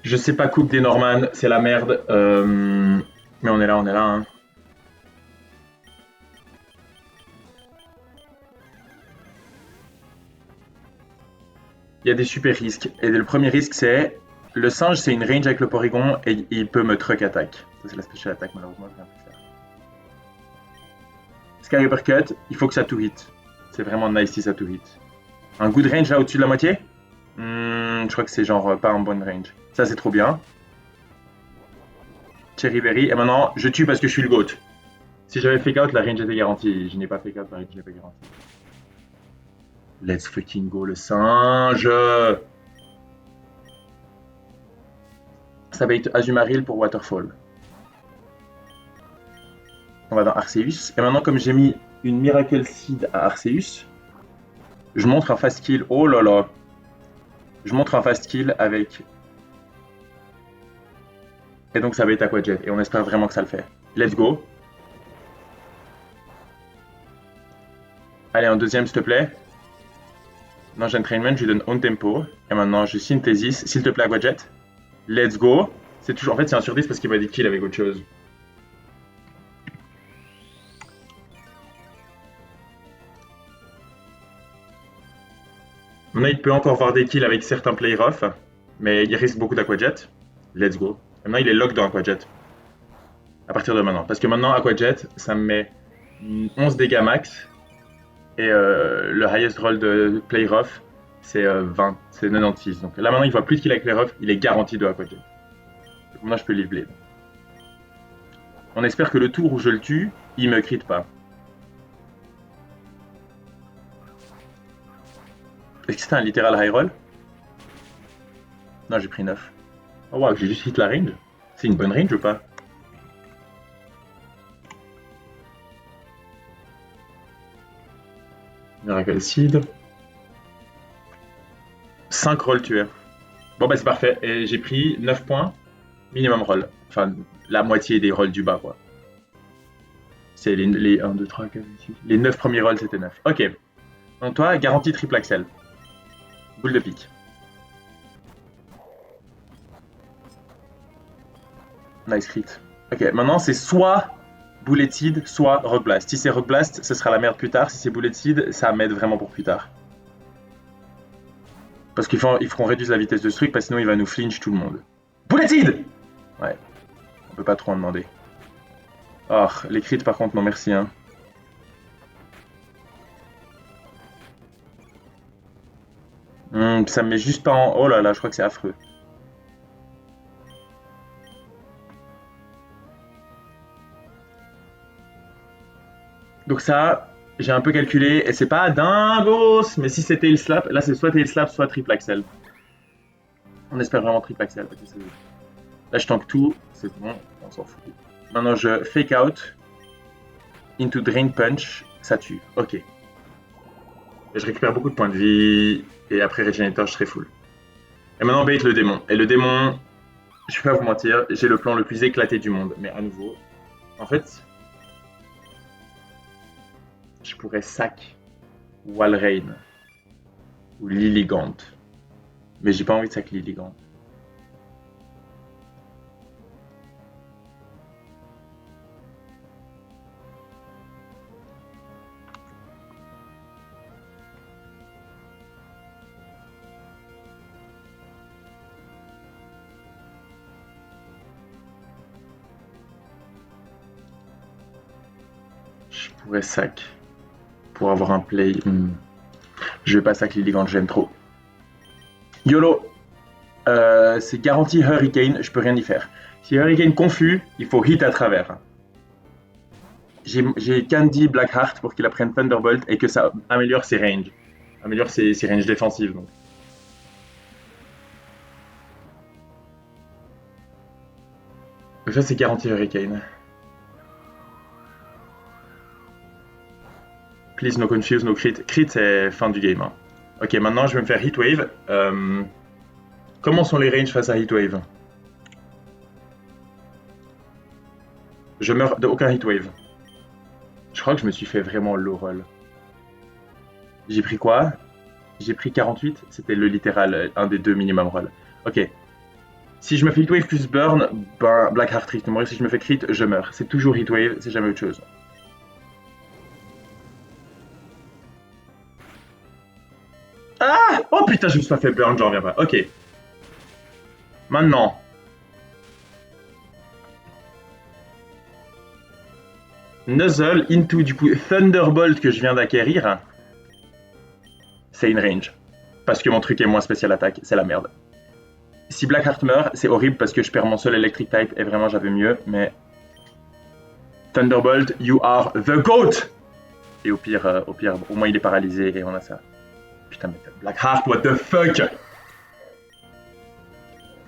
Je sais pas Coupe des Normands, c'est la merde. Mais on est là, hein. Il y a des super risques. Et le premier risque, c'est le singe, c'est une range avec le Porygon et il peut me truck attack. Ça, c'est la special attack, malheureusement, je viens de faire. Sky Uppercut, il faut que ça tout hit. C'est vraiment nice si ça tout hit. Un good range là au-dessus de la moitié. Je crois que c'est genre pas un bon range. Ça, c'est trop bien. Cherry Berry. Et maintenant, je tue parce que je suis le GOAT. Si j'avais fake out, la range était garantie. Je n'ai pas fake out, la range n'est pas garantie. Let's fucking go, le singe. Ça va être Azumarill pour Waterfall. On va dans Arceus. Et maintenant, comme j'ai mis une Miracle Seed à Arceus, je montre un fast kill. Oh là là. Je montre un fast kill avec. Et donc ça va être Aquajet. Et on espère vraiment que ça le fait. Let's go. Allez, un deuxième, s'il te plaît. Non, j'ai entraînement, je lui donne on tempo. Et maintenant, je synthesis. S'il te plaît, Aquajet. Let's go. C'est toujours. En fait, c'est un sur 10 parce qu'il va des kills avec autre chose. Maintenant, il peut encore voir des kills avec certains player off, mais il risque beaucoup d'Aquajet. Let's go. Maintenant, il est lock dans Aquajet. À partir de maintenant. Parce que maintenant, Aquajet, ça me met 11 dégâts max. Et le highest roll de player off, c'est 20. C'est 96. Donc là, maintenant, il voit plus de kills avec player off. Il est garanti de Aquajet. Donc maintenant, je peux leave blade. On espère que le tour où je le tue, il me crit pas. Est-ce que c'était un littéral high roll? Non, j'ai pris 9. Oh wow, j'ai juste hit la range. C'est une bonne range ou pas? Miracle Seed. 5 rolls tués. Bon bah c'est parfait. Et j'ai pris 9 points. Minimum roll. Enfin, la moitié des rolls du bas quoi. C'est les 1, 2, 3, 4, 6. Les 9 premiers rolls c'était 9. Ok. Donc toi, garantie triple axel. Boule de pique. Nice crit. Ok, maintenant c'est soit Bullet Seed, soit Rock Blast. Si c'est Rock Blast, ce sera la merde plus tard. Si c'est Bullet Seed, ça m'aide vraiment pour plus tard. Parce qu'il faut qu'on réduise la vitesse de ce truc, parce que sinon il va nous flinch tout le monde. Bullet Seed! Ouais, on peut pas trop en demander. Oh, les crits par contre, non merci. Hein. Ça me met juste pas en... Oh là là, je crois que c'est affreux. Donc ça, j'ai un peu calculé, et c'est pas dingos, mais si c'était il slap, là c'est soit tail slap, soit triple axel. On espère vraiment triple axel. Là je tank tout, c'est bon, on s'en fout. Maintenant je fake out, into drain punch, ça tue, ok. Et je récupère beaucoup de points de vie, et après Regenerator je serai full. Et maintenant bait le démon. Et le démon, je vais pas vous mentir, j'ai le plan le plus éclaté du monde, mais à nouveau, en fait, je pourrais sac Walrein ou Lilligant. Mais j'ai pas envie de sac Lilligant. Je pourrais sac pour avoir un play. Je vais pas sac Lilligant, j'aime trop. YOLO, c'est garanti Hurricane, je peux rien y faire. Si Hurricane confus, il faut hit à travers. J'ai Candy Blackheart pour qu'il apprenne Thunderbolt et que ça améliore ses ranges. Améliore ses ranges défensives. Donc. Donc ça c'est garanti Hurricane. Please no confuse, no crit. Crit c'est fin du game. Hein. Ok, maintenant je vais me faire Heatwave. Comment sont les ranges face à Heatwave? Je meurs de aucun Heatwave. Je crois que je me suis fait vraiment low roll. J'ai pris quoi? J'ai pris 48, c'était le littéral, un des deux minimum roll. Ok. Si je me fais Heatwave plus Burn, ben Blackheart risque de mourir. Si je me fais crit, je meurs. C'est toujours Heatwave, c'est jamais autre chose. Ah! Oh putain, je me suis pas fait burn, j'en reviens pas. Ok. Maintenant. Nuzzle into du coup Thunderbolt que je viens d'acquérir. C'est in range. Parce que mon truc est moins spécial attaque, c'est la merde. Si Blackheart meurt, c'est horrible parce que je perds mon seul Electric type et vraiment j'avais mieux, mais. Thunderbolt, you are the GOAT! Et au pire, au moins il est paralysé et on a ça. Putain, mais Blackheart, what the fuck?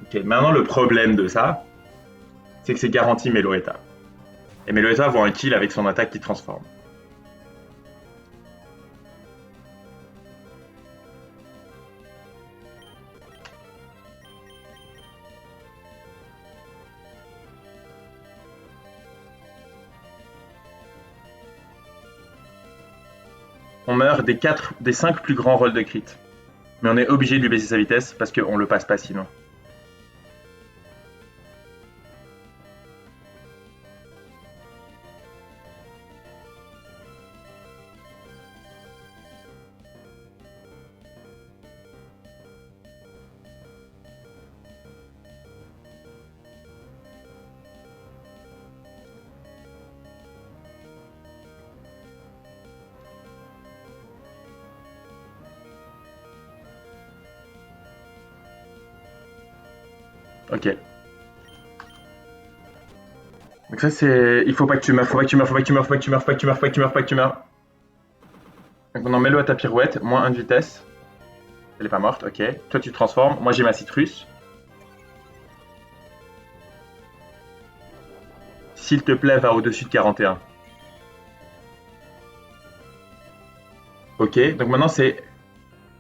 Ok, maintenant le problème de ça, c'est que c'est garanti Meloetta. Et Meloetta voit un kill avec son attaque qui transforme. On meurt des 5 plus grands rolls de crit. Mais on est obligé de lui baisser sa vitesse parce qu'on le passe pas sinon. Ok. Donc ça c'est... Il faut pas que tu meurs, faut pas que tu meurs, faut pas que tu meurs, faut pas que tu meurs, faut pas que tu meurs, faut pas que tu meurs, faut pas que tu meurs. Donc on en met le à ta pirouette, moins 1 de vitesse. Elle est pas morte, ok. Toi tu te transformes, moi j'ai ma citrus. S'il te plaît, va au-dessus de 41. Ok, donc maintenant c'est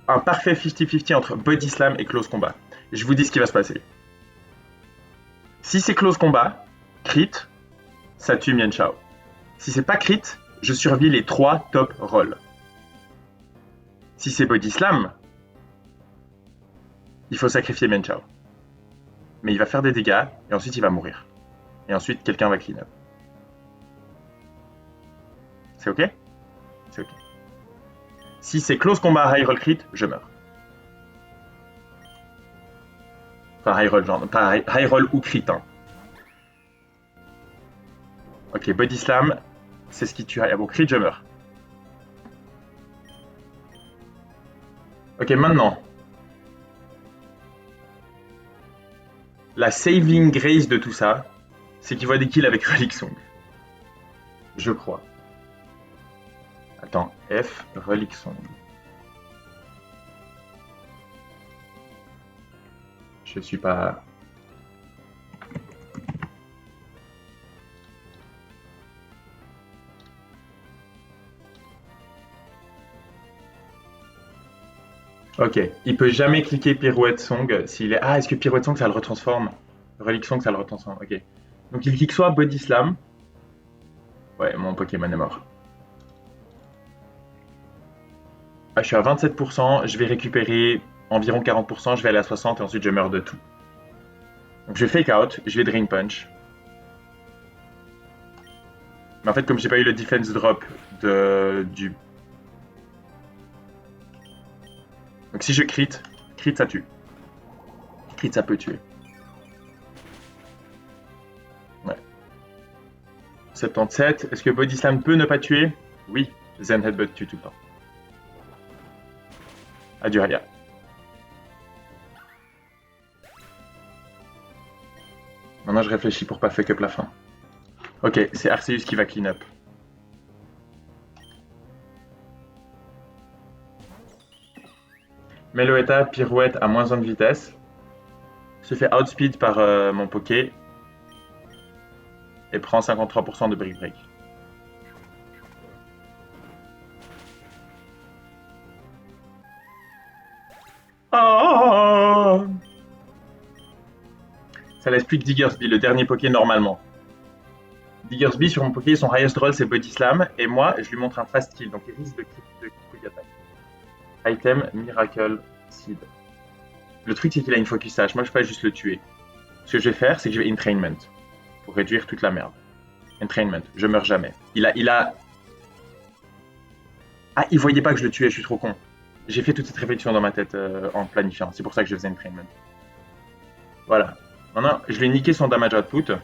un parfait 50-50 entre body slam et close combat. Je vous dis ce qui va se passer. Si c'est close combat, crit, ça tue Mian Chao. Si c'est pas crit, je survis les 3 top rolls. Si c'est body slam, il faut sacrifier Mian Chao. Mais il va faire des dégâts et ensuite il va mourir. Et ensuite quelqu'un va clean up. C'est ok? C'est ok. Si c'est close combat high roll crit, je meurs. Enfin high roll genre, pas high roll ou crit. Hein. Ok, body slam, c'est ce qui tue. Ah bon, crit, je meurs. Ok, maintenant. La saving grace de tout ça, c'est qu'il voit des kills avec Relic Song. Je crois. Attends, F, Relic Song. Je suis pas... Ok, il peut jamais cliquer Pirouette Song s'il est... Ah, est-ce que Pirouette Song ça le retransforme? Relic Song ça le retransforme, ok. Donc il clique soit Body Slam... Ouais, mon Pokémon est mort. Ah, je suis à 27%, je vais récupérer environ 40%, je vais aller à 60% et ensuite je meurs de tout. Donc je fake out, je vais Drain Punch. Mais en fait, comme j'ai pas eu le defense drop du... Donc si je crit ça tue. Crit ça peut tuer. Ouais. 77, est-ce que Body Slam peut ne pas tuer? Oui, Zen Headbutt tue tout le temps. Aduralia. Maintenant je réfléchis pour pas fuck up la fin. Ok, c'est Arceus qui va clean up. Meloetta, pirouette à moins 1 de vitesse. Se fait outspeed par mon Poké. Et prend 53% de Brick Break. Oh, ça laisse plus que Diggersby, le dernier Poké normalement. Diggersby sur mon Poké, son highest roll c'est Body Slam. Et moi, je lui montre un fast kill, donc il risque de quick attack. Item Miracle Seed. Le truc c'est qu'il a une focus sash, moi je peux pas juste le tuer. Ce que je vais faire, c'est que je vais entrainment pour réduire toute la merde. Entrainment, je meurs jamais. Ah, il voyait pas que je le tuais, je suis trop con. J'ai fait toute cette réflexion dans ma tête en planifiant. C'est pour ça que je faisais entrainment. Voilà. Maintenant, je lui ai niqué son damage output.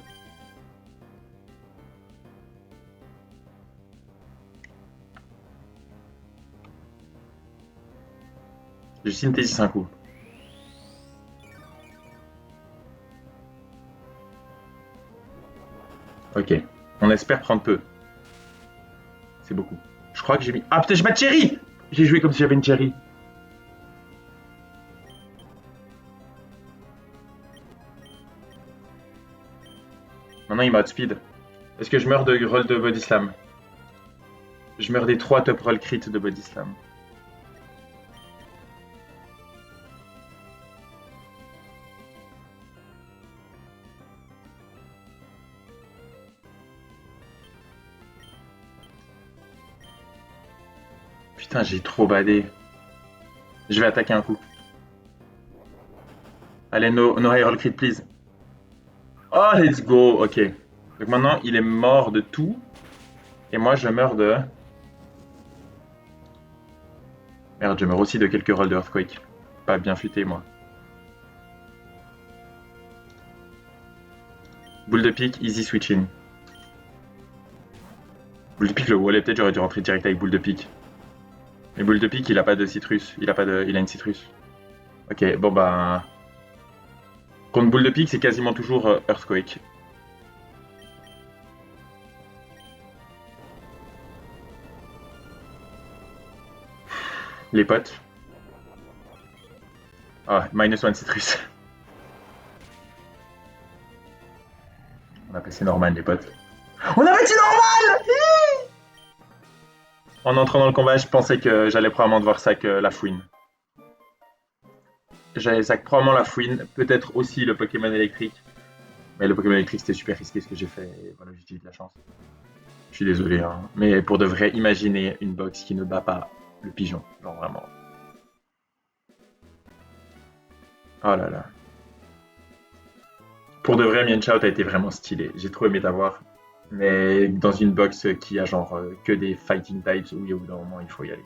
J'ai synthesis un coup. Ok. On espère prendre peu. C'est beaucoup. Je crois que j'ai mis. Ah putain, j'ai pas de cherry. J'ai joué comme si j'avais une cherry. Maintenant, il m'a outspeed. Est-ce que je meurs de roll de body slam? Je meurs des 3 top roll crit de body slam. Putain, j'ai trop badé. Je vais attaquer un coup. Allez, no high roll crit, please. Oh, let's go. Ok. Donc maintenant, il est mort de tout. Et moi, je meurs de. Merde, je meurs aussi de quelques rolls de Earthquake. Pas bien futé, moi. Boule de pique, easy switching. Boule de pique, le wallet, peut-être j'aurais dû rentrer direct avec boule de pique. Mais boule de pique, il a pas de citrus. Il a une citrus. Ok, bon bah. Contre boule de pique, c'est quasiment toujours Earthquake. Les potes. Ah, -1 citrus. On a passé normal, les potes. On a passé normal. En entrant dans le combat, je pensais que j'allais probablement devoir sac la fouine. J'allais sac probablement la fouine, peut-être aussi le Pokémon électrique. Mais le Pokémon électrique, c'était super risqué ce que j'ai fait. Et voilà, j'ai utilisé de la chance. Je suis désolé, hein. Mais pour de vrai, imaginez une box qui ne bat pas le pigeon. Genre vraiment. Oh là là. Pour de vrai, Mienshao, t'as été vraiment stylé. J'ai trop aimé t'avoir. Mais dans une box qui a genre que des fighting types, oui, au bout d'un moment, il faut y aller.